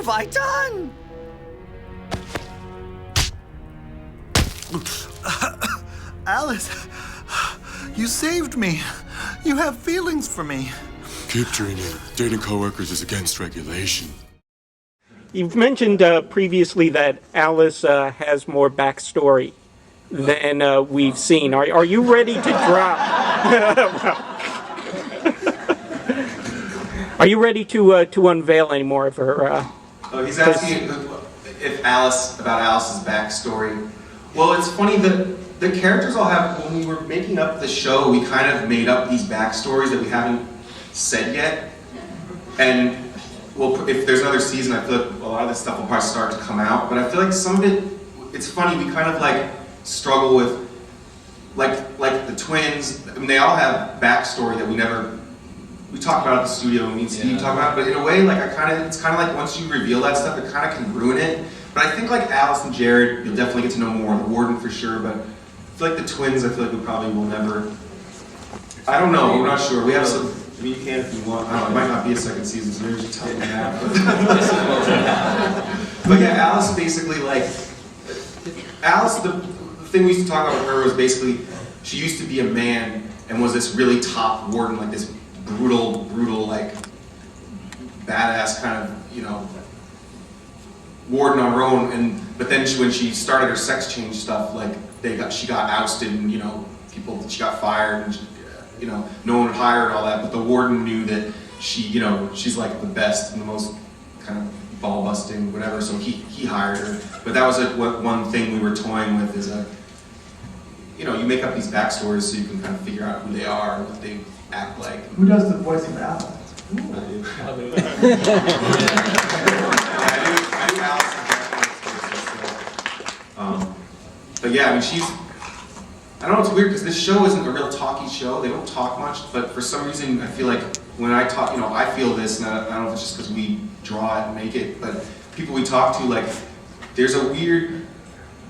have I done? Alice, you saved me. You have feelings for me. Keep dreaming. Dating coworkers is against regulation. You've mentioned previously that Alice has more backstory than we've seen. Are you ready to drop? Are you ready to unveil any more of her? Oh, he's asking if about Alice's backstory. Well, it's funny that the characters all have. When we were making up the show, we kind of made up these backstories that we haven't said yet. And well, if there's another season, I feel like a lot of this stuff will probably start to come out. But I feel like some of it, it's funny. We kind of like struggle with, like the twins. I mean, they all have backstory that we talk about at the studio, and me and Steve talk about it, but in a way, like it's kind of like once you reveal that stuff, it kind of can ruin it. But I think like Alice and Jared, you'll definitely get to know more. The Warden for sure, but I feel like the twins, I feel like we probably will never. I don't know. We're not sure. We have some. I mean, you can if you want. I don't know. It might not be a second season, so maybe just tell me that. But yeah, Alice basically like Alice. The thing we used to talk about with her was basically she used to be a man and was this really top warden, like this brutal, like badass kind of, you know, warden on her own. But then when she started her sex change stuff, like she got ousted, and she got fired, and no one would hire her and all that. But the warden knew that she's like the best and the most kind of ball busting, whatever. So he hired her. But that was one thing we were toying with is you make up these backstories so you can kind of figure out who they are and what they act like. Who does the voice of Alice? I do Alice. But yeah, I mean, I don't know, it's weird because this show isn't a real talky show. They don't talk much, but for some reason I feel like when I talk, I feel this, and I don't know if it's just because we draw it and make it, but people we talk to, like, there's a weird,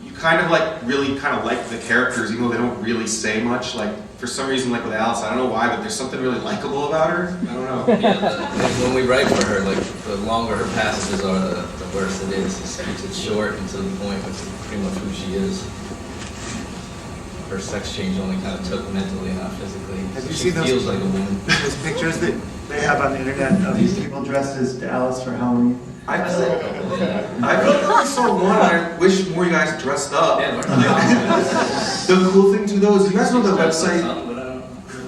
you kind of like really kind of like the characters, even though they don't really say much. Like, for some reason, like with Alice, I don't know why, but there's something really likable about her. I don't know. Yeah, when we write for her, like, the longer her passages are, the worse it is. It keeps it short and to the point, which is pretty much who she is. Her sex change only kind of took mentally, not physically. Have so you she seen feels like a woman. Those pictures that they have on the internet of these people dressed as Alice for Halloween? I feel like I saw one, and I wish more you guys dressed up. Yeah, the cool thing to those, you guys know the website? But I don't know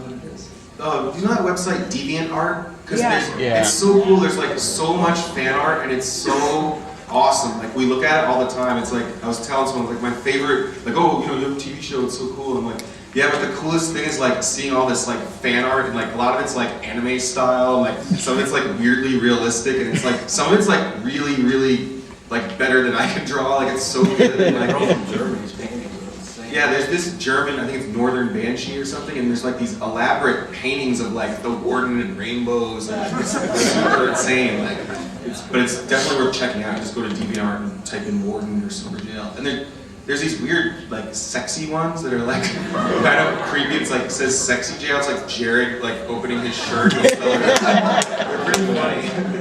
what it is. Do you know that website DeviantArt? Because Yeah. it's so cool. There's like so much fan art, and it's so awesome. Like, we look at it all the time. It's like, I was telling someone, like, my favorite, like, oh, you have a TV show, it's so cool. And I'm like, yeah, but the coolest thing is like seeing all this like fan art, and like a lot of it's like anime style, and like some of it's like weirdly realistic, and it's like some of it's like really like better than I can draw. Like, it's so good. And, like, Germany's paintings are insane. yeah, there's this German, I think it's Northern Banshee or something, and there's like these elaborate paintings of like the warden and rainbows, and it's super insane. Like, but it's definitely worth checking out. Just go to DeviantArt and type in warden or SUPERJAIL, and there's these weird, like, sexy ones that are like kind of creepy. It's like, it says sexy jail. It's like Jared like opening his shirt and stuff. They're pretty funny.